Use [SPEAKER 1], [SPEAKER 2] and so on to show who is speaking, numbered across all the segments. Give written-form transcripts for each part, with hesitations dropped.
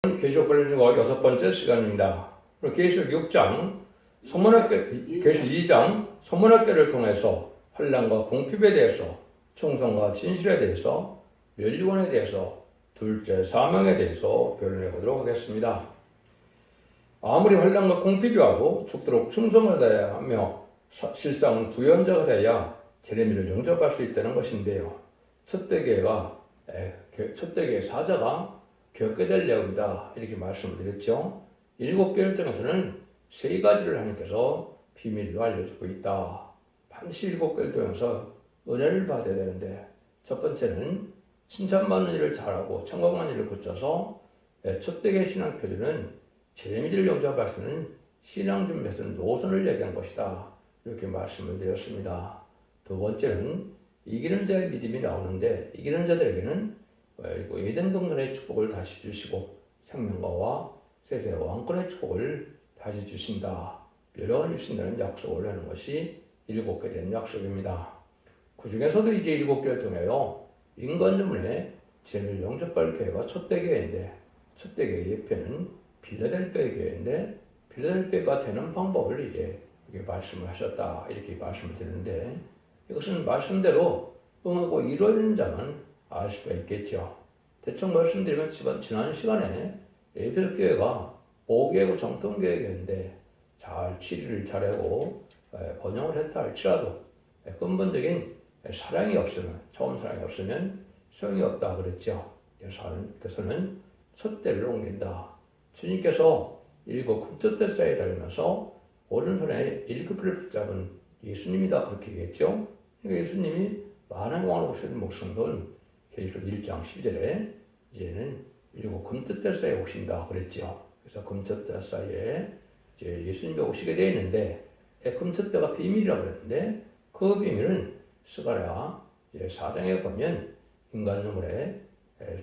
[SPEAKER 1] 계시록 관련과 6번째 시간입니다. 계시록 6장, 계시록 2장, 소문학계를 통해서 환난과 궁핍에 대해서, 충성과 진실에 대해서, 멸류관에 대해서, 둘째 사명에 대해서 변론해 보도록 하겠습니다. 아무리 환난과 궁핍이 와도 죽도록 충성을 다해야 하며 실상은 부연자가 되어야 제레미를 영접할 수 있다는 것인데요. 첫대교회 사자가 겪게 될 내용이다 이렇게 말씀을 드렸죠. 7개월 동에서는 3가지를 하나님께서 비밀로 알려주고 있다. 반드시 7개월 동에서 은혜를 받아야 되는데, 첫 번째는 칭찬받는 일을 잘하고 청각받는 일을 고쳐서 첫대교회 신앙 표준은 제레미를 영접할 수 있는 신앙 준비에서는 노선을 얘기한 것이다 이렇게 말씀을 드렸습니다. 두 번째는 이기는 자의 믿음이 나오는데, 이기는 자들에게는 에덴 동산의 축복을 다시 주시고 생명과와 세세 왕권의 축복을 다시 주신다, 멸류관을 주신다는 약속을 하는 것이 7개 된 약속입니다. 그 중에서도 이제 7개를 통해요, 인간주문에 제를 영접할 교회가 첫대교회인데, 첫대교회 예표는 빌라델피아 교회인데, 빌라델피아가 되는 방법을 이제 이렇게 말씀을 하셨다 이렇게 말씀을 드리는데, 이것은 말씀대로 응하고 이루어지는 자만 알 수가 있겠죠. 대충 말씀드리면 지난 시간에 에베소 교회가 5개국 정통교회인데 잘 치리를 잘하고 번영을 했다 할지라도 근본적인 사랑이 없으면, 처음 사랑이 없으면 소용이 없다 그랬죠. 그래서는 첫대를 옮긴다. 주님께서 7 금토대 사이에 달면서 오른손에 7불을 붙잡은 예수님이다 그렇게 얘기했죠. 그러니까 예수님이 많은 왕을 오시는 목성들 계시록 1장 10절에 이제는 7 금토대 사이에 오신다 그랬죠. 그래서 금토대 사이에 이제 예수님이 오시게 되어 있는데, 금토대가 비밀이라고 그랬는데, 그 비밀은 스가랴 4장에 보면 인간 눈물에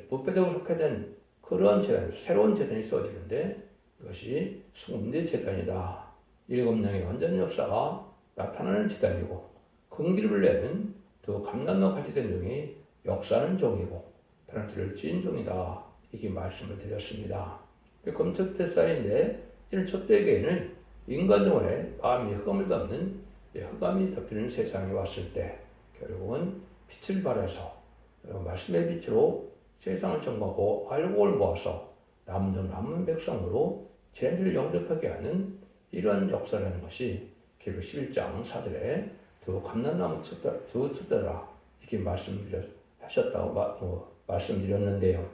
[SPEAKER 1] 부패되고 속해된 그런 재단, 새로운 재단이 써지는데, 이것이 성대 재단이다. 7명의 완전 역사가 나타나는 재단이고, 긍기를 내는 또 감난과 같이 된 종이 역사는 종이고 다른 틀을 지은 종이다 이렇게 말씀을 드렸습니다. 금토대 사이인데, 이런 첫대교회는 인간정원에 마음이 흑암을 덮는 흑암이 덮이는 세상에 왔을 때 결국은 빛을 발해서 말씀의 빛으로 세상을 정하고 알곡을 모아서 남은 백성으로 죄를 영접하게 하는 이러한 역사를 하는 것이 계시록 11장 4절에 두 감람나무 두 숫자라 이렇게 말씀하셨다고 말씀드렸는데요.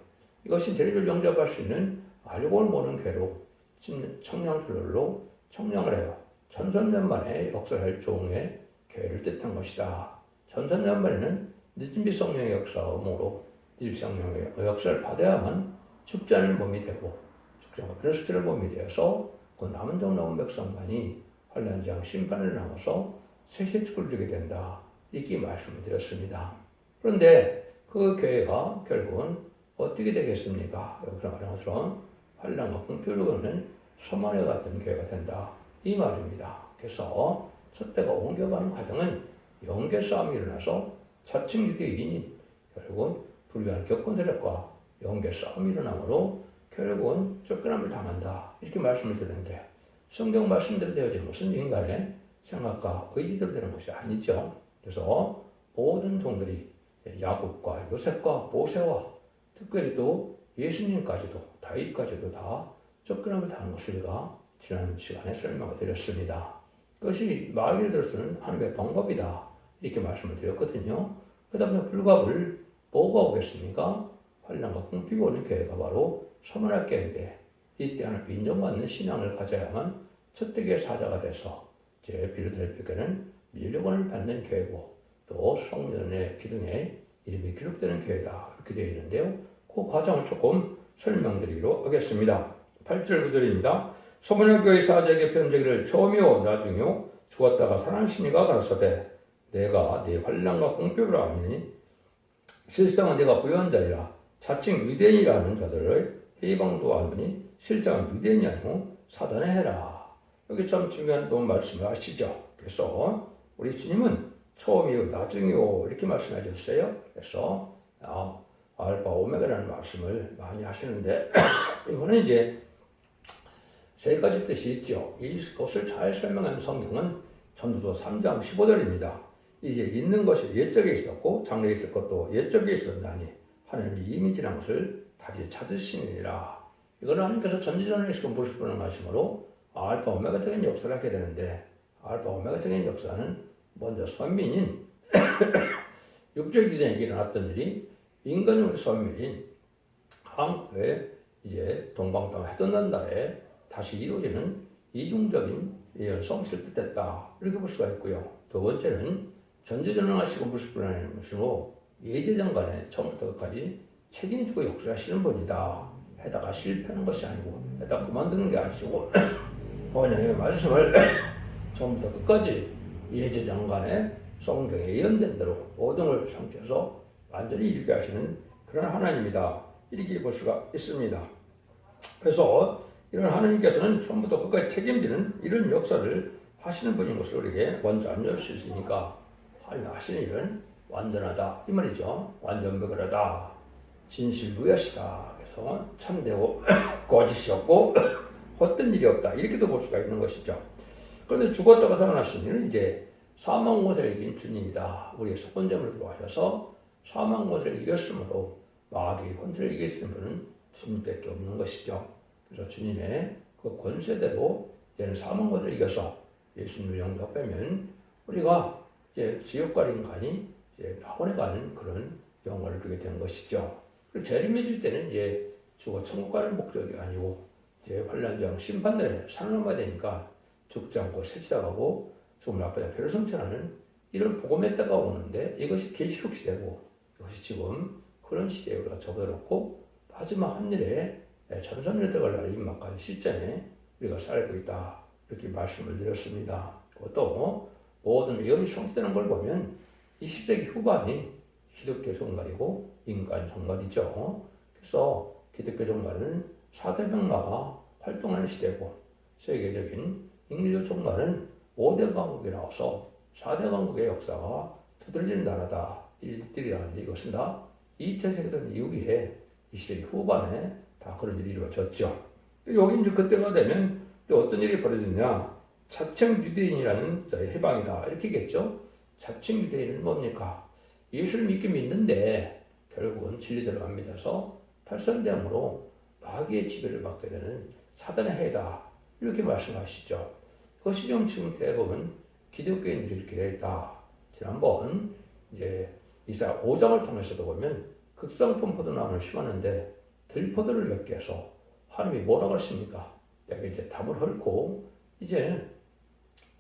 [SPEAKER 1] 이것이 죄를 영접할 수 있는 알곡을 모는 괴로 청량술로 청량을 해요. 1000년 만에 역사할 종의 교회를 뜻한 것이다. 1000년 만에는 늦은비 성령의 역사로 늦은비 성령의 역사를 받아야만 죽지 않을 몸이 되고, 죽지 않고 그리스도의 몸이 되어서 그 남은 백성만이 환난장 심판을 넘어서 새시 축을 주게 된다 이렇게 말씀을 드렸습니다. 그런데 그 교회가 결국은 어떻게 되겠습니까? 여기서 말한 것처럼 환난과 궁핍을 겪는 소만에 같은 교회가 된다 이 말입니다. 그래서 첫대가 옮겨가는 과정은 영계 싸움이 일어나서 자칭 유대인이 결국은 불교하는 격권 세력과 영계 싸움이 일어나므로 결국은 쫓겨남을 당한다 이렇게 말씀을 드렸는데, 성경 말씀대로 되어진 것은 인간의 생각과 의지대로 되는 것이 아니죠. 그래서 모든 종들이 야곱과 요셉과 모세와 특별히 또 예수님까지도 다윗까지도 다 쫓겨남을 당한 것을 우리가 지난 시간에 설명을 드렸습니다. 그것이 말을 들어서는 하나님의 방법이다 이렇게 말씀을 드렸거든요. 그 다음에 불갑을 뭐가 오겠습니까? 환난과 궁핍이 오는 교회가 바로 서문학교인데, 이때 하나님 인정받는 신앙을 가져야만 첫대교회 사자가 돼서 제 빌라델피아는 멸류관을 받는 교회고, 또 성전의 기둥에 이름이 기록되는 교회다 이렇게 되어 있는데요. 그 과정을 조금 설명드리도록 하겠습니다. 8절 9절입니다. 소문학교의 사자에게 편지기를 처음이요 나중이요 죽었다가 살아나신 이가 가라사대, 내가 네 환난과 궁핍을 아니 실상은 네가 부유한 자이라 자칭 유대인이라는 자들의 해방도 아니 실상은 유대인이 아니고 사단의 해라. 여기 참 중요한 또 말씀을 하시죠. 그래서 우리 주님은 처음이요 나중이요 이렇게 말씀하셨어요. 그래서 알파 오메가라는 말씀을 많이 하시는데 이거는 이제 세 가지 뜻이 있죠. 이것을 잘 설명한 성경은 전도서 3장 15절입니다. 이제 있는 것이 옛적에 있었고 장래에 있을 것도 옛적에 있었나니 하나님이 이미 지난 것을 다시 찾으시니라. 이거는 하나님께서 전지전능하시고 무엇을분명하심으로 알파 오메가적인 역사를 하게 되는데 알파 오메가적인 역사는 먼저 선민인 육적 유대인에게 일어났던 일이 인간의 선민인 한국의 이제 동방땅 해돋는날에 다시 이루어지는 이중적인 예언 성취를 뜻했다. 이렇게 볼 수가 있고요. 두 번째는 전지전능하시고 무엇을분명하심으로 예제장간에 처음부터 끝까지 책임지고 역사하시는 분이다. 해다가 실패하는 것이 아니고 해다가 그만두는 게 아니고 번영의 말씀을 처음부터 끝까지 예제장간에 성경에 예언된 대로 모든 걸 성취해서 완전히 이루게 하시는 그런 하나님이다. 이렇게 볼 수가 있습니다. 그래서 이런 하나님께서는 처음부터 끝까지 책임지는 이런 역사를 하시는 분인 것을 우리에게 먼저 알려줄 수 있으니까 하나님 하시는 일은 완전하다 이 말이죠. 완전무결하다. 진실무엇이다. 그래서 참되고 거짓이 없고 헛된 일이 없다. 이렇게도 볼 수가 있는 것이죠. 그런데 죽었다가 살아나신 이는 이제 사망 못을 이긴 주님이다. 우리의 속건점을 들어가셔서 사망 못을 이겼으므로 마귀의 권세를 이길 수 있는 분은 주님밖에 없는 것이죠. 그래서 주님의 그 권세대로 이제는 사망 못을 이겨서 예수님을 영접하면 우리가 이제 지옥과 인간이 이제 낙원에 가는 그런 영광을 누리게 되는 것이죠. 그리고 재림해질 때는 이제 죽어 천국 가는 목적이 아니고 이제 환란장 심판날에 살아남아야 되니까 죽지 않고 세치당하고 죽음을 앞에 표를 성천하는 이런 복음의 때가 오는데 이것이 계시록 시대고 이것이 지금 그런 시대에 우리가 접어들었고 마지막 한일에 전선을 들어갈 날이 임박한 시점에 우리가 살고 있다. 이렇게 말씀을 드렸습니다. 또 모든 예언이 성취되는 걸 보면 20세기 후반이 기독교 종말이고 인간 종말이죠. 그래서 기독교 종말은 4대 병마가 활동하는 시대고 세계적인 인류 종말은 5대 강국이 나와서 4대 강국의 역사가 두드러지는 나라다. 일들이라는데 이것은 다 2차 세계대전 이후에 20세기 후반에 다 그런 일이 이루어졌죠. 여기 이제 그때가 되면 또 어떤 일이 벌어지냐. 자칭 유대인이라는 해방이다. 이렇게겠죠. 자칭 유대인은 뭡니까? 예수를 믿는데 결국은 진리대로 안 믿어서 탈선됨으로 마귀의 지배를 받게 되는 사단의 해다. 이렇게 말씀하시죠. 그것이 좀 지금 대부분 기독교인들이 이렇게 되어 있다. 지난번 이제 이사야 5장을 통해서도 보면 극상품 포도나무를 심었는데 들포도를 맺게 해서 하나님이 뭐라고 하십니까? 내가 이제 담을 헐고 이제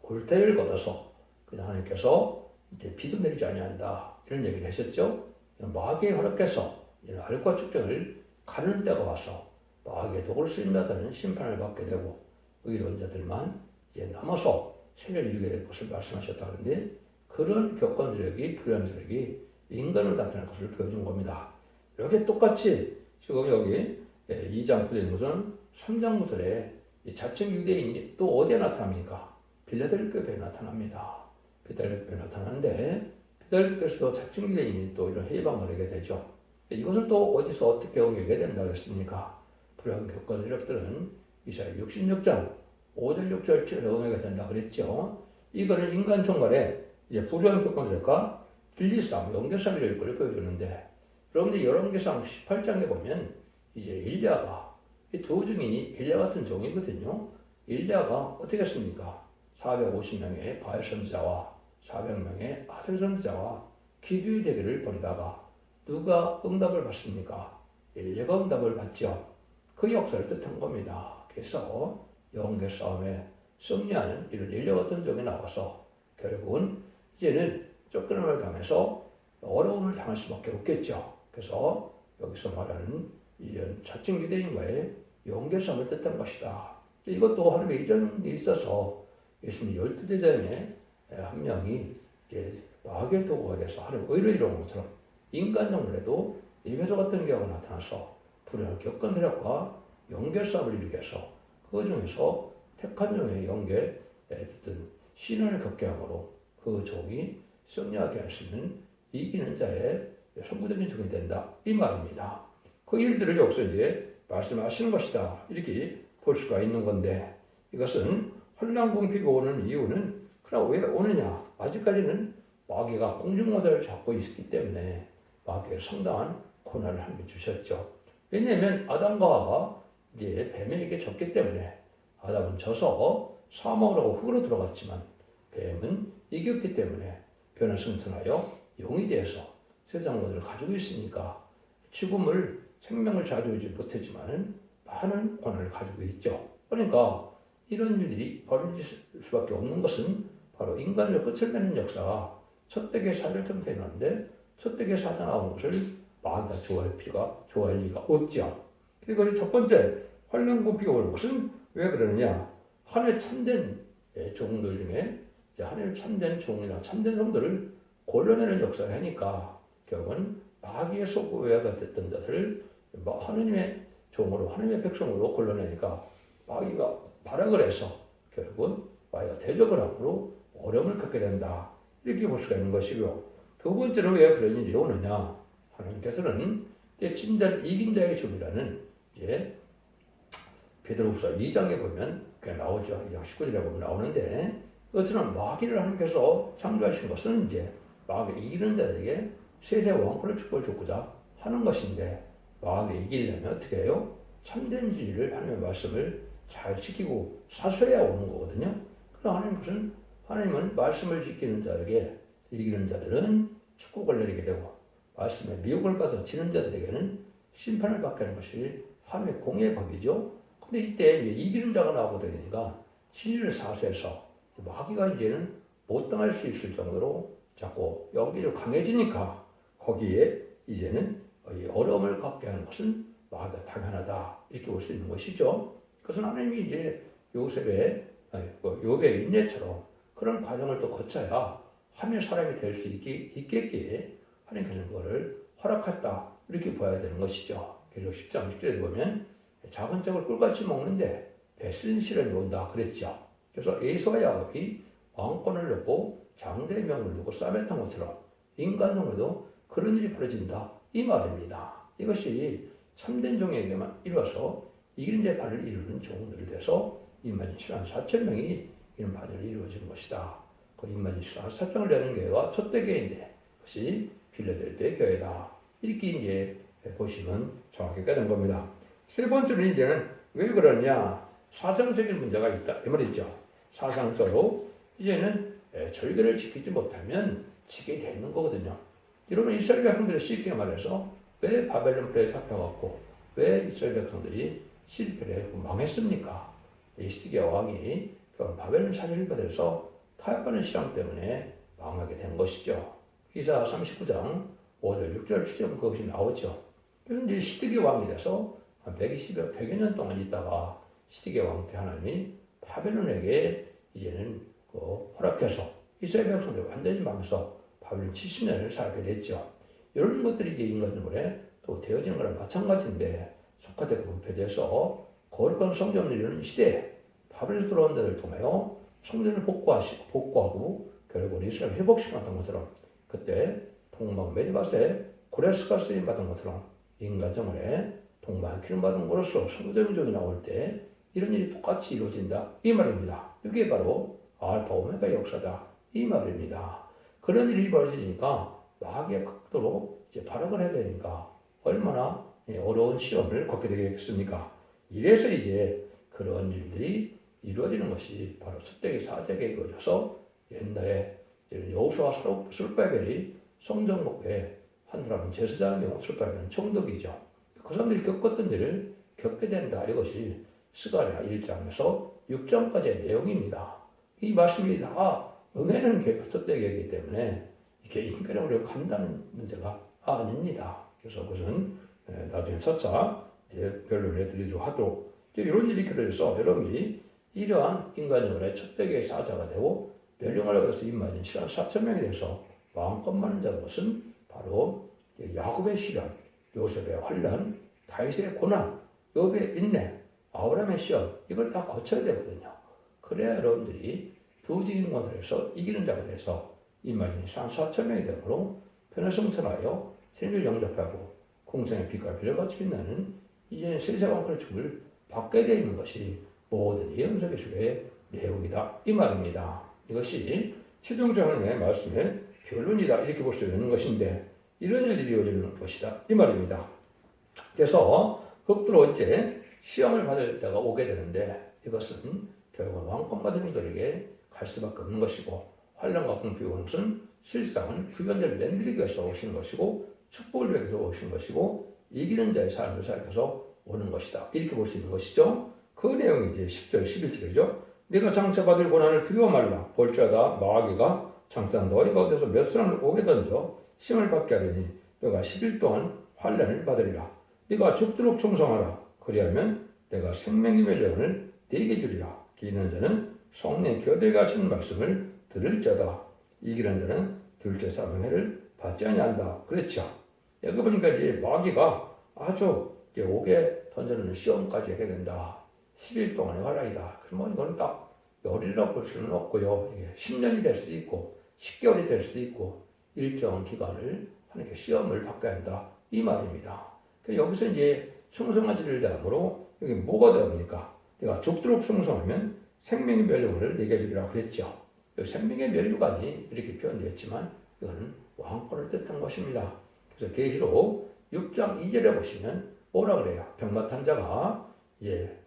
[SPEAKER 1] 올태를 걷어서 그냥 하나님께서 이제 비도 내리지 아니한다. 이런 얘기를 하셨죠. 마귀의 허락해서 알과 축정을 가는 때가 와서 마귀의 독을 쓰인 자들은 심판을 받게 되고 의로운 자들만 이제 남아서 생을 이루게 될 것을 말씀하셨다 하는데 그런 격건들에게 불연들에게 인간으로 나타날 것을 보여준 겁니다. 이렇게 똑같이 지금 여기 2장 구절에 있는 것은 3장 구절에 자칭 유대인이 또 어디에 나타납니까? 빌라델피아에 나타납니다. 빌라델피아에 나타나는데 빌라델피아에서도 자칭 유대인이 또 이런 해방을 하게 되죠. 이것은 또 어디서 어떻게 옮기게 된다고 했습니까? 불안 격건 이력들은 이사야 66장 5절 6절 7절에 응하게 된다 그랬죠. 이거는 인간 총괄에 이제 불안 격건들과 길리싸움, 연계싸움이라는 걸 보여주는데 여러분들 열왕기상 18장에 보면 이제 일리야가 이 두 증인이 일리야 같은 종이거든요. 일리야가 어떻게 했습니까? 450명의 바알 선지자와 400명의 아들 선지자와 기도의 대결을 벌이다가 누가 응답을 받습니까? 일리야가 응답을 받죠. 그 역사를 뜻한 겁니다. 그래서 영계 싸움에 승리하는 이런 일리야 같은 종이 나와서 결국은 이제는 쫓겨남을 당해서 어려움을 당할 수밖에 없겠죠. 그래서 여기서 말하는 이런 자칭 유대인과의 연결성을 뜻한 것이다. 이것도 하나님의 이전에 있어서 예수님 12제자에 한 명이 이제 마귀의 도구가 돼서 하나님 의를 이루는 것처럼 인간 정글에도 예배소 같은 경우가 나타나서 불의한 격건 세력과 연결성을 이루기 위해서 그 중에서 택한 종의 연계 어쨌든 신원을 겪게 함으로 그 종이 승리하게 할 수 있는 이기는 자의 선구적인 종이 된다. 이 말입니다. 그 일들을 여기서 이제 말씀하시는 것이다. 이렇게 볼 수가 있는 건데 이것은 환난 공피가 오는 이유는 그럼 왜 오느냐? 아직까지는 마귀가 공중모델을 잡고 있기 때문에 마귀에 상당한 고난을 함께 주셨죠. 왜냐하면 아담과 하와가 이제 뱀에게 졌기 때문에 아담은 져서 사망을 하고 흙으로 들어갔지만 뱀은 이겼기 때문에 변화 승천하여 용이 되어서 세상 모델을 가지고 있으니까 죽음을 생명을 좌지우지 못했지만 많은 권한을 가지고 있죠. 그러니까 이런 일들이 벌어질 수밖에 없는 것은 바로 인간의 끝을 맺는 역사가 첫대계 사절 통해 나는데 첫대계 사자 나온 것을 마귀가 좋아할 리가 없죠. 그리고 첫 번째 환난 공피가 오는 것은 왜 그러느냐? 하늘 참된 종들 중에 하늘 참된 종이나 참된 성들을 골라내는 역사를 하니까 결국은 마귀의 소구가 됐던 자들을 하느님의 종으로 하느님의 백성으로 골라내니까 마귀가 발악을 해서 결국은 마귀가 대적을 함으로 어려움을 겪게 된다. 이렇게 볼 수가 있는 것이고요. 두 번째로 왜 그런 일이 오느냐? 하나님께서는 진짜 이긴 자의 종이라는 이제 베드로후서 2장에 보면 그게 나오죠. 2장 19절에 보면 나오는데 그것처럼 마귀를 하나님께서 창조하신 것은 이제 마귀 이기는 자들에게 세세 왕권을 축복을 주고자 하는 것인데 마귀를 이기려면 어떻게 해요? 참된 진리를 하나님의 말씀을 잘 지키고 사수해야 오는 거거든요. 그러나 하나님은 말씀을 지키는 자에게 이기는 자들은 축복을 내리게 되고 말씀에 미혹을 받아 지는 자들에게는 심판을 받게 하는 것이 하나님의 공의 법이죠. 근데 이때 이기는 자가 나오게 되니까 진리를 사수해서 마귀가 이제는 못 당할 수 있을 정도로 자꾸 연기가 강해지니까 거기에 이제는 어려움을 갖게 하는 것은 마귀가 당연하다 이렇게 볼 수 있는 것이죠. 그것은 하나님이 이제 욥의 인내처럼 그런 과정을 또 거쳐야 하나님의 사람이 될 수 있겠기에 하나님께서는 그거를 허락했다 이렇게 봐야 되는 것이죠. 계속 10장 10절에 보면 작은 떡을 꿀같이 먹는데 배슬린 시련이 온다 그랬죠. 그래서 에서와 야곱이 왕권을 얻고 장대의 명을 두고 싸움에 탄 것처럼 인간적으로도 그런 일이 벌어진다 이 말입니다. 이것이 참된 종에게만 이루어서 이기는 자의 반을 이루는 종들이 돼서 임마진 7만 4천 명이 이런 반을 이루어진 것이다. 그 임마진 7만 4천을 내는 교회가 첫대 교회인데 그것이 빌라델피아 교회다. 이렇게 이제 보시면 정확히 깨는 겁니다. 세 번째로 이제는 왜 그러냐? 사상적인 문제가 있다 이 말이죠. 사상적으로 이제는 절개를 지키지 못하면 지게 되는 거거든요. 이러면 이스라엘 백성들이 쉽게 말해서 왜 바벨론 불에 잡혀갔고 왜 이스라엘 백성들이 실패를 하고 망했습니까? 히스기야 왕이 바벨론 사기를 받아서 타협하는 신앙 때문에 망하게 된 것이죠. 기사 39장 5절, 6절, 7절 그것이 나오죠. 그런데 시드기야 왕이 돼서 한 100여 년 동안 있다가 시드기야 왕 때 하나님이 바벨론에게 이제는 허락해서 이스라엘 백성들이 완전히 망해서 바벨론 70년을 살게 됐죠. 이런 것들이 이제 인간적으로 또 되어지는 거랑 마찬가지인데 속화되고 분폐돼서 거룩한 성전을 이루는 시대에 바벨론 들어온 자들을 통하여 성전을 복구하고 결국 이스라엘 회복시켰던 것처럼 그때 동방 메디바스에 고레스가 쓰임 받은 것처럼 인간정원에 동방 기름 받은 것으로 성전종이 나올 때 이런 일이 똑같이 이루어진다 이 말입니다. 이게 바로 알파 오메가 역사다 이 말입니다. 그런 일이 벌어지니까 마귀의 극도로 이제 발악을 해야 되니까 얼마나 어려운 시험을 겪게 되겠습니까? 이래서 이제 그런 일들이 이루어지는 것이 바로 첫대기 사세기에 이루어져서 옛날에 여호수아와 스룹바벨이 성전 목표에 한 사람은 제사장이고 스룹바벨은 총독이죠. 그 사람들이 겪었던 일을 겪게 된다. 이것이 스가랴 1장에서 6장까지의 내용입니다. 이 말씀이 다 응해는 첫대기이기 때문에 이게 인간으로 간다는 문제가 아닙니다. 그래서 그것은 나중에 차차 변론해 드리도록 하도록 이런 일이 그래서 여러분이 이러한 인간적으로 첫대기의 사자가 되고 멸령을 하고 해서 임마진 4천 명이 돼서 마음껏 많은 자는 것은 바로 야곱의 시련, 요셉의 환란, 다윗의 고난, 욥의 인내, 아브라함의 시험 이걸 다 거쳐야 되거든요. 그래야 여러분들이 두지인 것을 해서 이기는 자가 돼서 임마진 4천 명이 되므로 편을 성천하여 생을 영접하고 공생의 빛과 별같이 빛나는 이제는 세세왕권의 축을 받게 되어 있는 것이 모든 예언석의 속의 내용이다 이 말입니다. 이것이 최종적 하나님의 말씀의 결론이다 이렇게 볼 수 있는 것인데 이런 일이 이루어지는 것이다 이 말입니다. 그래서 극도로 이제 시험을 받을 때가 오게 되는데 이것은 결국 왕권 받은 이들에게 갈 수밖에 없는 것이고 환난과 공포의 오는 것은 실상은 불변자를 만들기 위해서 오신 것이고 축복을 위해서 오신 것이고 이기는 자의 삶을 살아서 오는 것이다 이렇게 볼 수 있는 것이죠. 그 내용이 이제 10절 11절이죠. 네가 장차받을 고난을 두려워 말라. 볼지어다 마귀가 장차 너희 가운데서 몇 사람을 오게 던져 시험을 받게 하리니 너가 10일 동안 환난을 받으리라. 네가 죽도록 충성하라. 그리하면 내가 생명의 멸령을 네게 주리라. 기는 자는 성령의 겨들과 하시는 말씀을 들을지어다. 이기는 자는 둘째 사명회를 받지 아니한다. 그랬죠. 여기 보니까 이제 마귀가 아주 오게 던져놓는 시험까지 하게 된다. 10일 동안의 환란이다. 그러면 이건 딱 열이라고 볼 수는 없고요. 10년이 될 수도 있고 10개월이 될 수도 있고 일정 기간을 하나님께 시험을 받게 한다. 이 말입니다. 여기서 이제 충성하지를 다음으로 여기 뭐가 들어갑니까? 내가 죽도록 충성하면 생명의 멸류관을 내게 주리라 그랬죠. 생명의 멸류관이 이렇게 표현되었지만 이거는 왕권을 뜻한 것입니다. 그래서 계시록 6장 2절에 보시면 뭐라 그래요? 병맛한 자가 이제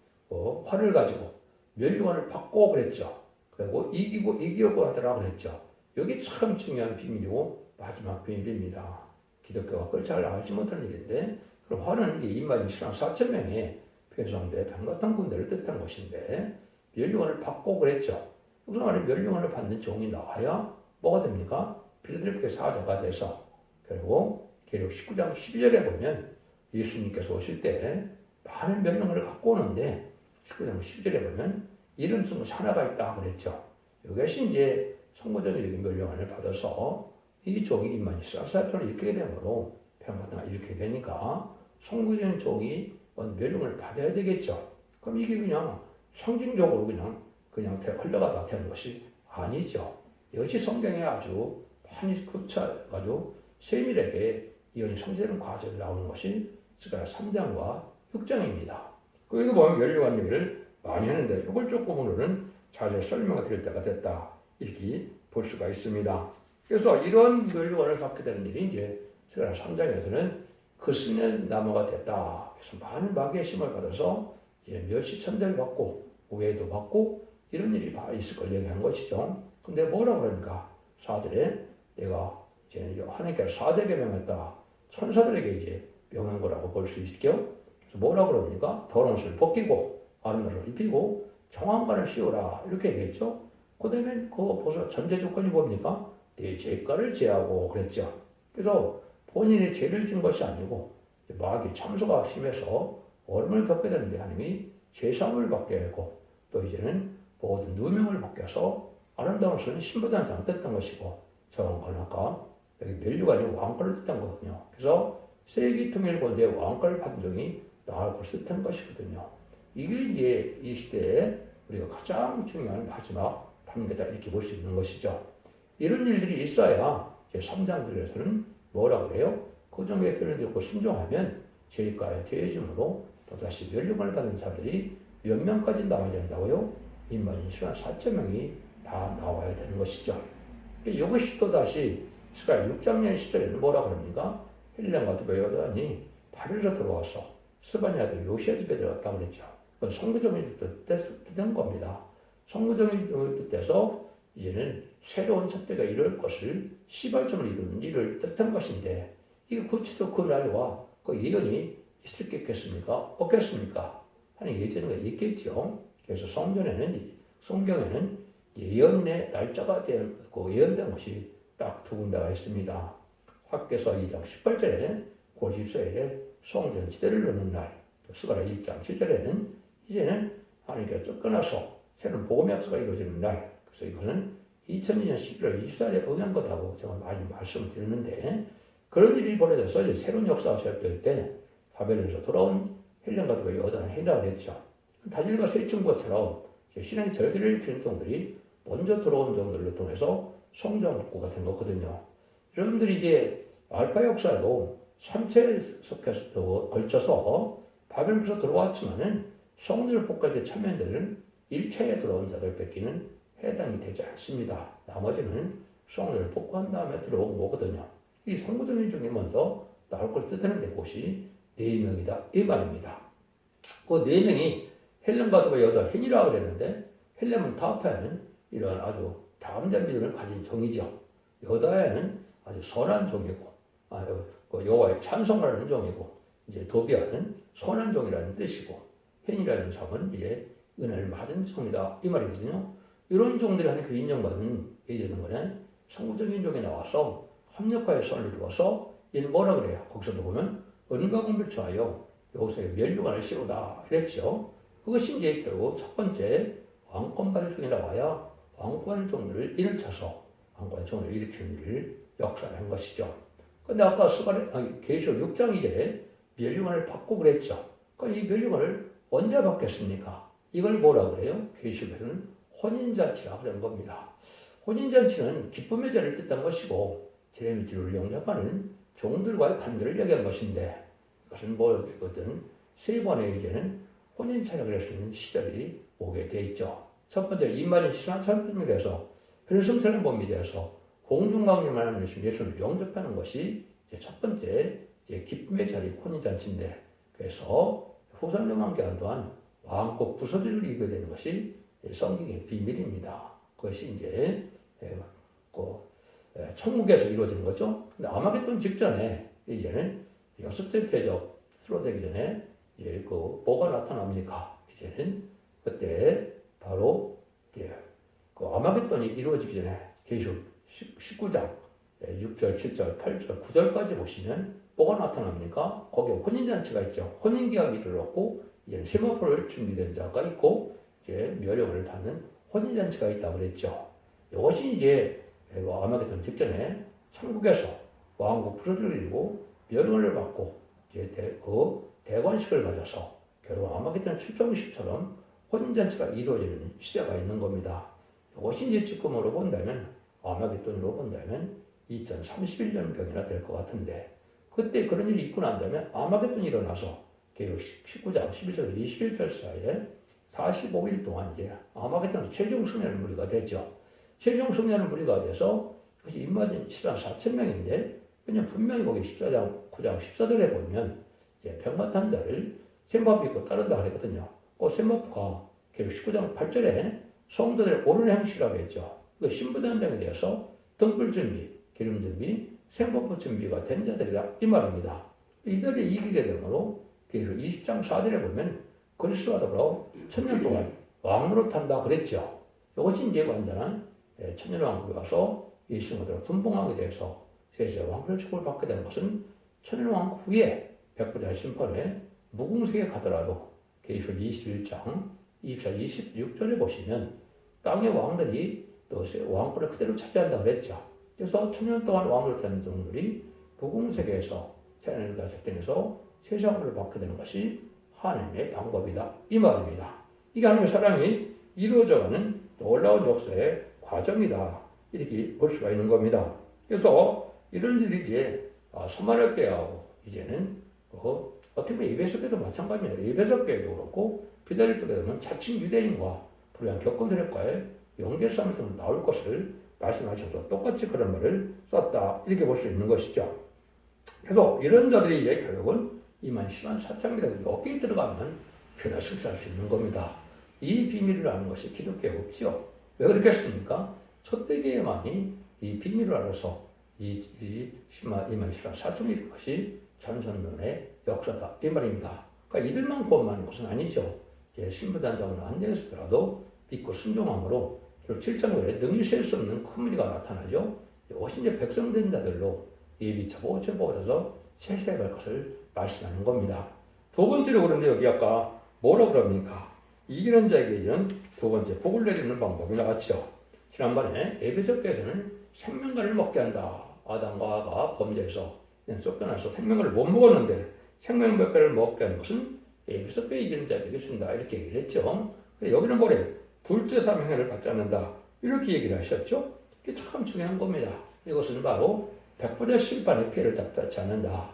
[SPEAKER 1] 활을 가지고 멸류관을 받고 그랬죠. 그리고 이기고 하더라 그랬죠. 여기 참 중요한 비밀이고 마지막 비밀입니다. 기독교가 그걸 잘 알지 못하는 일인데 그럼 활은 2만 2천 4천 명의 배송대 병같은 군대를 뜻한 것인데 멸류관을 받고 그랬죠. 그 말에 멸류관을 받는 종이 나와야 뭐가 됩니까? 필라델피아 사자가 돼서 그리고 계력 19장 12절에 보면 예수님께서 오실 때 많은 멸류관을 갖고 오는데 19장 10절에 보면 이름 쓴 것이 하나가 있다 그랬죠. 이것이 이제 선거적인 멸류관을 받아서 이 종이 임만이 쌀쌀편을 일으키게 되므로 평화가 이렇게 되니까 선거적인 종이 멸류관을 받아야 되겠죠. 그럼 이게 그냥 상징적으로 그냥 흘러가다 되는 것이 아니죠. 이것이 성경에 아주 많이 구차가지고 세밀하게 이언이 성취되는 과정이 나오는 것이 스가랴 3장과 6장입니다. 거기도 보면 멸류관 얘기를 많이 하는데 이걸 조금 오늘은 자세히 설명을 드릴 때가 됐다 이렇게 볼 수가 있습니다. 그래서 이런 멸류관을 받게 되는 일이 이제 스가랴 3장에서는 그스는 나무가 됐다. 그래서 많은 마귀의 심을 받아서 이제 멸시 천대를 받고 오해도 받고 이런 일이 있을 걸 얘기한 것이죠. 근데 뭐라고 그러니까 4절에 내가 이제 하나님께서 사제에게 명했다. 천사들에게 이제 명한 거라고 볼 수 있을게요. 그래서 뭐라고 그럽니까? 더러운 옷을 벗기고 아름다운 옷을 입히고 정황관을 씌우라 이렇게 얘기했죠. 그 다음에 그 벌써 전제 조건이 뭡니까? 내 죄가를 제하고 그랬죠. 그래서 본인이 죄를 진 것이 아니고 마귀 참소가 심해서 어려움을 겪게 되는데 하나님이 죄사함을 받게 하고 또 이제는 모든 누명을 벗겨서 아름다운 옷은 신부단 장 뜻한 것이고 정황관은 아까 여기 멸류관이 왕권을 뜻한 거거든요. 그래서 세기 통일권대의 왕권을 받은 종이 나을 것을 뜻한 것이거든요. 이게 이제 이 시대에 우리가 가장 중요한 마지막 단계다 이렇게 볼 수 있는 것이죠. 이런 일들이 있어야 제 3장들에서는 뭐라 그래요? 그 정도의 표현을 듣고 순종하면 죄가의 죄짐으로 또다시 멸류관을 받는 자들이 몇 명까지 나와야 된다고요? 2만 4천 명이 다 나와야 되는 것이죠. 이것이 또다시 스가랴 6장 10절에는 뭐라 그럽니까? 헬렌과 두베요단이 바벨로 들어와서 스바냐 아들 요시아 집에 들어갔다고 그랬죠. 그건 성부정의 뜻된 겁니다. 성부정의 뜻에서 이제는 새로운 잣대가 이룰 것을 시발점을 이루는 일을 뜻한 것인데 이게 구체적 그 날과 그 예언이 있을 게 있겠습니까? 없겠습니까? 하는 예전에 있겠죠. 그래서 성경에는 예언의 날짜가 되고 예언된 것이 딱 두 군데가 있습니다. 학개서 2장 18절에 고집서에 성전 지대를 놓는 날, 스가랴 1장 7절에는 이제는 하나님께서 쫓겨나서 새로운 복음의 역사가 이루어지는 날. 그래서 이거는 2002년 11월 24일에 응한 거라고 제가 많이 말씀을 드렸는데 그런 일이 벌어져서 이제 새로운 역사가 시작될 때 바벨론에서 돌아온 헬렌과 두베 여단을 해라고 했죠. 다니엘과 세 친구처럼 신앙의 절기를 일으키는 종들이 먼저 들어온 종들을 통해서 성전 복구가 된 거거든요. 여러분들이 이제 알파 역사도 3차에 걸쳐서 바벨론에서 들어왔지만은 성전을 복구할 때 참여자들은 1차에 들어온 자들 뺏기는 해당이 되지 않습니다. 나머지는 성전을 복구한 다음에 들어온 거거든요. 이 성구적인 중에 먼저 나올 것을 뜻하는데 그것이 4명이다 이 말입니다. 그 4명이 헬렘과 여자 헨이라고 그랬는데 헬렘은 타파에는 이런 아주 담대한 믿음을 가진 종이죠. 여다야는 아주 선한 종이고 그 여호와의 찬송을 하는 종이고 이제 도비아는 선한 종이라는 뜻이고 헨이라는 사람은 이제 은혜를 받은 종이다 이 말이거든요. 이런 종들이 하는 그 인정받은 예전은 거네 성구적인 종이 나와서 합력하여 선을 이루어서 이는 뭐라 그래요? 거기서도 보면 은과 공비를 좋아하여 여호수아의 멸류관을 씌우다 이랬죠. 그것이 이제 결국 첫 번째 왕권 받을 종이 나와야 왕권 종들을 인을 쳐서 왕권 종을 일으키는 일을 역사를 한 것이죠. 근데 아까 계시록 6장 2절에 멸류관을 받고 그랬죠. 그러니까 이 멸류관을 언제 받겠습니까? 이걸 뭐라 그래요? 계시록에서는 혼인잔치라 그런 겁니다. 혼인잔치는 기쁨의 자리를 뜻한 것이고 제레미 기록을 영접하는 종들과의 관계를 얘기한 것인데 이것은 뭐거든 세 번의 이제는 혼인차례를 할 수 있는 시절이 오게 돼 있죠. 첫 번째 이만희 신앙 삶이 돼서 변성처럼 몸이 되어서 공중강림을 하는 것이 예수를 영접하는 것이 이제 첫 번째 이제 기쁨의 자리 혼인잔치인데 그래서 후선 요한계한 또한 왕국 부서지를 입게 되는 것이 성경의 비밀입니다. 그것이 이제 천국에서 이루어지는 거죠. 근데 아마겟돈 직전에 이제는 6대 대적 수로되기 전에 이제 뭐가 나타납니까? 이제는 그때 바로 그 아마겟돈이 이루어지기 전에 계시록 19장 6절, 7절, 8절, 9절까지 보시면 뭐가 나타납니까? 거기에 혼인잔치가 있죠. 혼인계약이 이르렀고 이제는 세마포를 준비된 자가 있고 이제 멸령을 받는 혼인잔치가 있다고 그랬죠. 이것이 이제 아마겟돈 직전에 천국에서 왕국 부서지를 이루고 멸령을 받고 이제 대관식을 가져서 결국 아마겟돈 7.10처럼 혼인잔치가 이루어지는 시대가 있는 겁니다. 이것이 이제 지금으로 본다면 아마겟돈으로 본다면 2031년경이나 될 것 같은데 그때 그런 일이 있고 난 다음에 아마겟돈이 일어나서 계속 19장 11절 21절 사이에 45일 동안 이제 아마겟돈은 최종 승리하는 무리가 되죠. 최종 승리하는 무리가 돼서 그것이 입맞은 14,000명인데 그냥 분명히 거기 14장 9장 14절에 보면 이제 병마탄 자를 셈바프 입고 따른다 그랬거든요. 그 셈바프가 계속 19장 8절에 성도들의 옳은 행실이라고 했죠. 그 신부단장에 대해서 등불 준비, 기름 준비, 생법부 준비가 된 자들이다 이 말입니다. 이들이 이기게 되므로 계속 20장 4절에 보면 그리스도와 더불어 천년 동안 왕으로 탄다 그랬죠. 이것이 이제 완전한 천년왕국에 와서 예수님으로 분봉하게 돼서 세세 왕quyền 축복을 받게 되는 것은 천년왕국 후에 백부자 심판에 무궁색에 가더라도 계시록 21장 24, 26절에 보시면 땅의 왕들이 또 왕권을 그대로 차지한다 그랬죠. 그래서 천년 동안 왕으로 타는 종들이 무궁색에서 천년을 가색되면서 세상을 받게 되는 것이 하나님의 방법이다 이 말입니다. 이게 하나님의 사랑이 이루어져가는 놀라운 역사의 과정이다 이렇게 볼 수가 있는 겁니다. 그래서 이런 일이 이제 서마리아 교회하고 이제는 어떻게 보면 에베소 교회도 마찬가지입니다. 에베소 교회도 그렇고 필라델피아 교회는 자칭 유대인과 불의한 교권들과의 연결성에서 나올 것을 말씀하셔서 똑같이 그런 말을 썼다 이렇게 볼 수 있는 것이죠. 그래서 이런 자들이 이제 결국은 이만 14,000명이 여기에 들어가면 변화 승리할 수 있는 겁니다. 이 비밀을 아는 것이 기독교에 없죠. 왜 그렇겠습니까? 첫대교회만이 이 비밀을 알아서 이만 14,000명인 것이 전선론의 역사다 이 말입니다. 그러니까 이들만 구원받는 것은 아니죠. 신부단장은 안 되었더라도 믿고 순종함으로 결국 7장에 능히 셀 수 없는 큰 무리가 나타나죠. 이것이 이제 백성된 자들로 예비차고 체포받아서 세세갈 것을 말씀하는 겁니다. 두 번째로 그런데 여기 아까 뭐라 그럽니까? 이기는 자에게 이는 두 번째 복을 내리는 방법이 나왔죠. 지난번에 에베소께서는 생명과를 먹게 한다. 아담과 하가 범죄해서 쫓겨나서 생명과를 못 먹었는데 생명과를 먹게 하는 것은 에베소께 이기는 자에게 준다. 이렇게 얘기를 했죠. 여기는 뭐래? 둘째 사명회를 받지 않는다. 이렇게 얘기를 하셨죠. 이게 참 중요한 겁니다. 이것은 바로 백부자 심판의 피해를 답답치 않는다.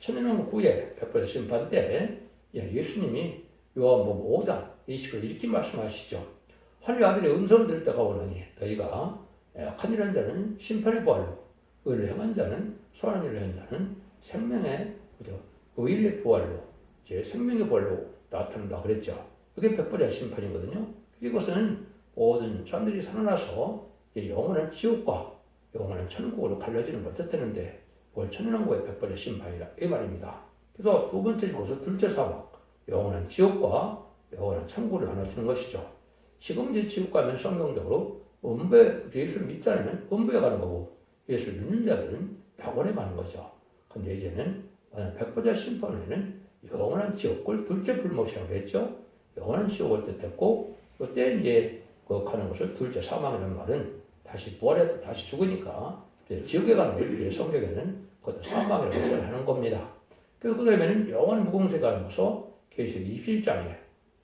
[SPEAKER 1] 천년왕국 후에 백벌 심판 때 예수님이 요한복음 5장 이 식을 이렇게 말씀하시죠. 하늘의 아들의 음성을 들을 때가 오나니 너희가 악한 일한 자는 심판의 부활로 의를 행한 자는 선한 일을 한 자는 생명의 의의 부활로 이제 생명의 부활로 나타난다 그랬죠. 그게 백벌의 심판이거든요. 이것은 모든 사람들이 살아나서 영원한 지옥과 영원한 천국으로 갈라지는 걸 뜻하는데 그걸 천년왕국의 백벌의 심판이라 이 말입니다. 그래서 두 번째 곳은 둘째 사막, 영원한 지옥과 영원한 천국으로 나눠지는 것이죠. 지금 이제 지옥 가면 성경적으로 예수를 믿지 않으면 음부에 가는 거고 예수를 믿는 자들은 낙원에 가는 거죠. 근데 이제는 백벌의 심판 후에는 영원한 지옥을 둘째 불못이라고 했죠. 영원한 지옥을 뜻했고 그때 이제 가는 것을 둘째 사망이라는 말은 다시 부활해 다시 죽으니까 지옥에 가는 걸 성경에는 그것도 사망이라고 하는 겁니다. 그래서 그 다음에는 영원 무궁세 가는 것을 계시록 21장에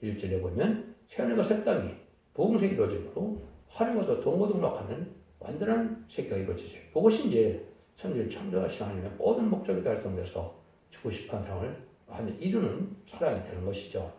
[SPEAKER 1] 1절에 보면 새하늘과 새 땅이 무궁세 이루어지므로 하늘과 동고동락하는 완전한 세계가 이루어지죠. 그것이 이제 천지를 창조하신 하나님의 모든 목적이 달성돼서 죽으시판 상을 이루는 사랑이 되는 것이죠.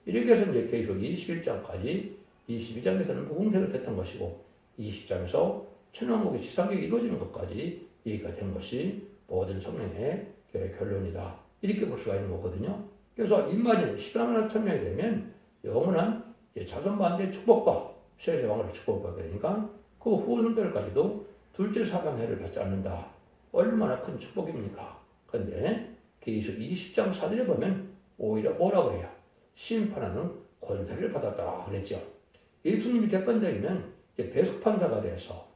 [SPEAKER 1] 이렇게 해서 이제 계시록 21장까지 22장에서는 무궁세를 뜻한 것이고 20장에서 천왕국의 지상계획이 이루어지는 것까지 얘기가 된 것이 모든 성령의 결론이다. 이렇게 볼 수가 있는 거거든요. 그래서 인만이 11만 5천명이 되면 영원한 자손만대의 축복과 세세왕으로 축복을 받게 되니까 그 후손들까지도 둘째 사방해를 받지 않는다. 얼마나 큰 축복입니까? 그런데 계시록 20장 4절에 보면 오히려 뭐라 그래요? 심판하는 권세를 받았다 그랬죠. 예수님이 재판장이면 배석판사가 돼서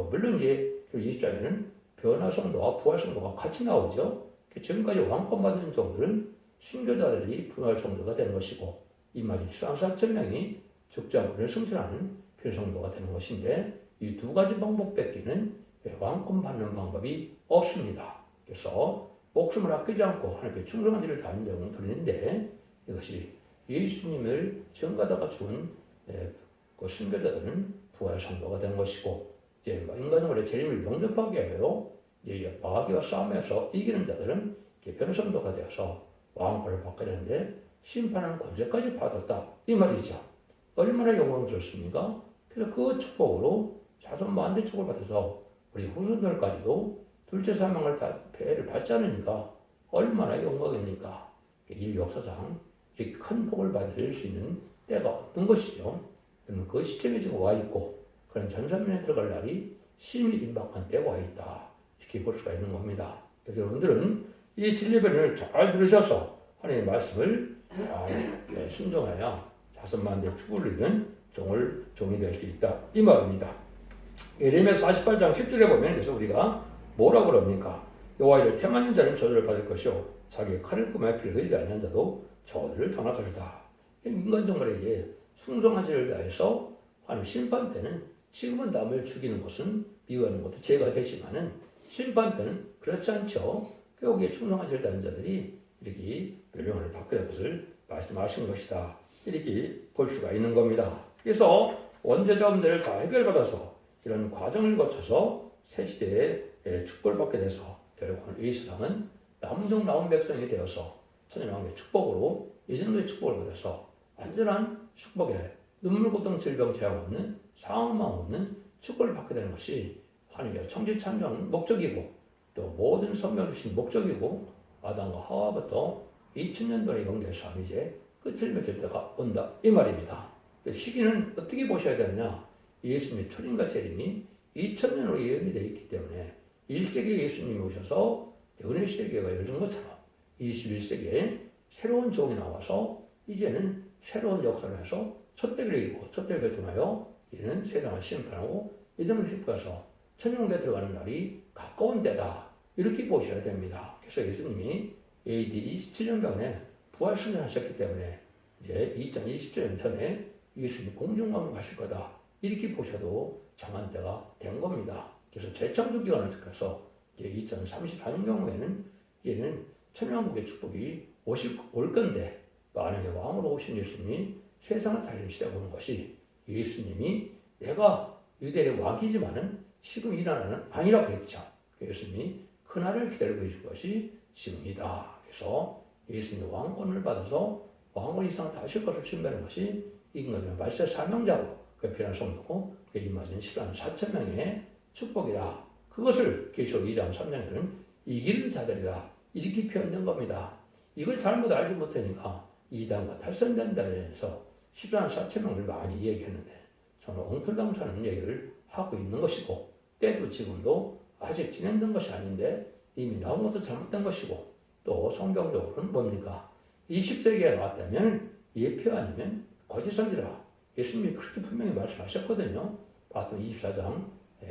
[SPEAKER 1] 물론 이제 20장에는 변화성도와 부활성도가 같이 나오죠. 지금까지 왕권 받은 종들은 순교자들이 부활성도가 되는 것이고 이마지 14,000명이 적장을 승천하는 변성도가 되는 것인데 이 두 가지 방법 뺏기는 왕권 받는 방법이 없습니다. 그래서 목숨을 아끼지 않고 하나님께 충성한 일을 다하는 자는 들리는데 이것이 예수님을 전가다가 죽은 그 순교자들은 부활성도가 되는 것이고 이제 인간적으로 재림을 영접하게 하여 마귀와 싸움에서 이기는 자들은 변성도가 되어서 왕권을 받게 되는데 심판하는 권세까지 받았다 이 말이죠. 얼마나 영광스럽습니까? 그래서 그 축복으로 자손 만대 축복을 받아서 우리 후손들까지도 둘째 사망을 배를 받지 않으니까 얼마나 영광입니까? 인류 역사상 큰 복을 받을 수 있는 때가 없는 것이죠. 그럼 그 시점에 지금 와 있고 그런 전산면에 들어갈 날이 심히 임박한 때가 와 있다. 이렇게 볼 수가 있는 겁니다. 그래서 여러분들은 이 진리변을 잘 들으셔서 하나님의 말씀을 잘 순종하여 자손만대 축복을 이룬 종이 될 수 있다. 이 말입니다. 예레미야 48장 10절에 보면 그래서 우리가 뭐라고 그럽니까? 여호와를 태만한 자는 저주를 받을 것이요 자기의 칼을 끄며 피를 흘리지 않는 자도 저주를 당할 것이다. 인간적으로 충성한 죄를 다해서 하는 심판 때는 지금은 남을 죽이는 것은 미워하는 것도 죄가 되지만은 심판 때는 그렇지 않죠. 여기에 충성한 죄를 다하는 자들이 이렇게 멸망을 받게 될 것을 말씀하신 것이다. 이렇게 볼 수가 있는 겁니다. 그래서 원죄자분들을 다 해결받아서 이런 과정을 거쳐서 새 시대에 축복을 받게 돼서 결국은 이 세상은 남종 나온 백성이 되어서 천년왕국의 축복으로 이정도의 축복을 받아서 완전한 축복에 눈물, 고통, 질병, 재앙 없는 상황만 없는 축복을 받게 되는 것이 하나님의 청지 창조하는 목적이고 또 모든 성경 주신 목적이고 아담과 하와부터 2000년도의 영계 삶이 이제 끝을 맺을 때가 온다 이 말입니다. 시기는 어떻게 보셔야 되느냐? 예수님의 초림과 재림이 2000년으로 예언이 되어 있기 때문에 1세기에 예수님이 오셔서 은혜 시대가 열린 것처럼 21세기에 새로운 종이 나와서 이제는 새로운 역사를 해서 첫대기를 이루고 첫대기를 통하여 이는 세상을 심판하고 이들을 휩가서 천국에 들어가는 날이 가까운 때다. 이렇게 보셔야 됩니다. 그래서 예수님이 AD 27년간에 부활승천하셨기 때문에 이제 2020년 전에 예수님이 공중강림하실 거다. 이렇게 보셔도 정한 때가 된 겁니다. 그래서 재창조 기간을 택해서 이제 2034년 경우에는 얘는 천년왕국의 축복이 올 건데 만약에 왕으로 오신 예수님이 세상을 달리는 시대가 오는 것이 예수님이 내가 유대의 왕이지만은 지금 이 나라는 아니라고 했죠. 예수님이 그날을 기다리고 계실 것이 지금이다. 그래서 예수님이 왕권을 받아서 왕권 이상 다실 것을 준비하는 것이 임금의 말세 사명자고 그 필요한 성도고 그 임하신 10만 4천 명의 축복이다. 그것을 계시록 2장 3장에는 이기는 자들이다. 이렇게 표현된 겁니다. 이걸 잘못 알지 못하니까 이단과 탈선된다 해서 10만 4천 명을 많이 얘기했는데 저는 엉틀당하는 얘기를 하고 있는 것이고 때도 지금도 아직 진행된 것이 아닌데 이미 나온 것도 잘못된 것이고 또 성경적으로는 뭡니까? 20세기에 나왔다면 예표 아니면 거짓 선지라 예수님이 그렇게 분명히 말씀하셨거든요. 바통 24장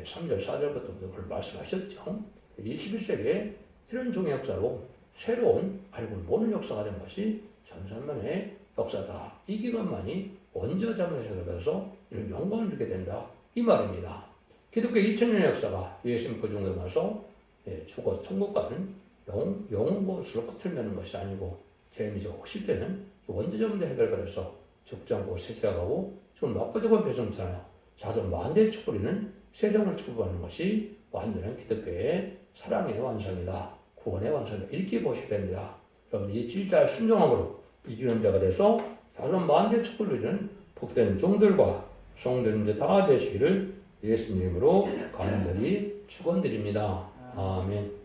[SPEAKER 1] 3절 4절부터 그걸 말씀하셨죠. 21세기에 이런 종의 역사로 새로운 알고 모르는 역사가 된 것이 전산만의 역사다. 이 기간만이 원죄와 잘못의 해석을 받아서 이런 영광을 누리게 된다. 이 말입니다. 기독교 2000년의 역사가 예수님 그 정도에 와서 죽어 천국 가는 영원곳으로 끝을 맺는 것이 아니고 재미적 실제는 원죄자문제 해결받아서 죽장고 세세가고 지금 나쁘다고 배송잖아요. 자손 만대의 축복이는 세상을 축복하는 것이 완전한 기독교의 사랑의 완성이다. 구원의 완성이다. 이렇게 보셔야 됩니다. 여러분 이 진짜의 순종함으로 이기는 자가 돼서 자손 만대의 축복을 누리는 복된 종들과 성도님들 다 되시기를 예수님으로 간절히 축원드립니다. 아멘.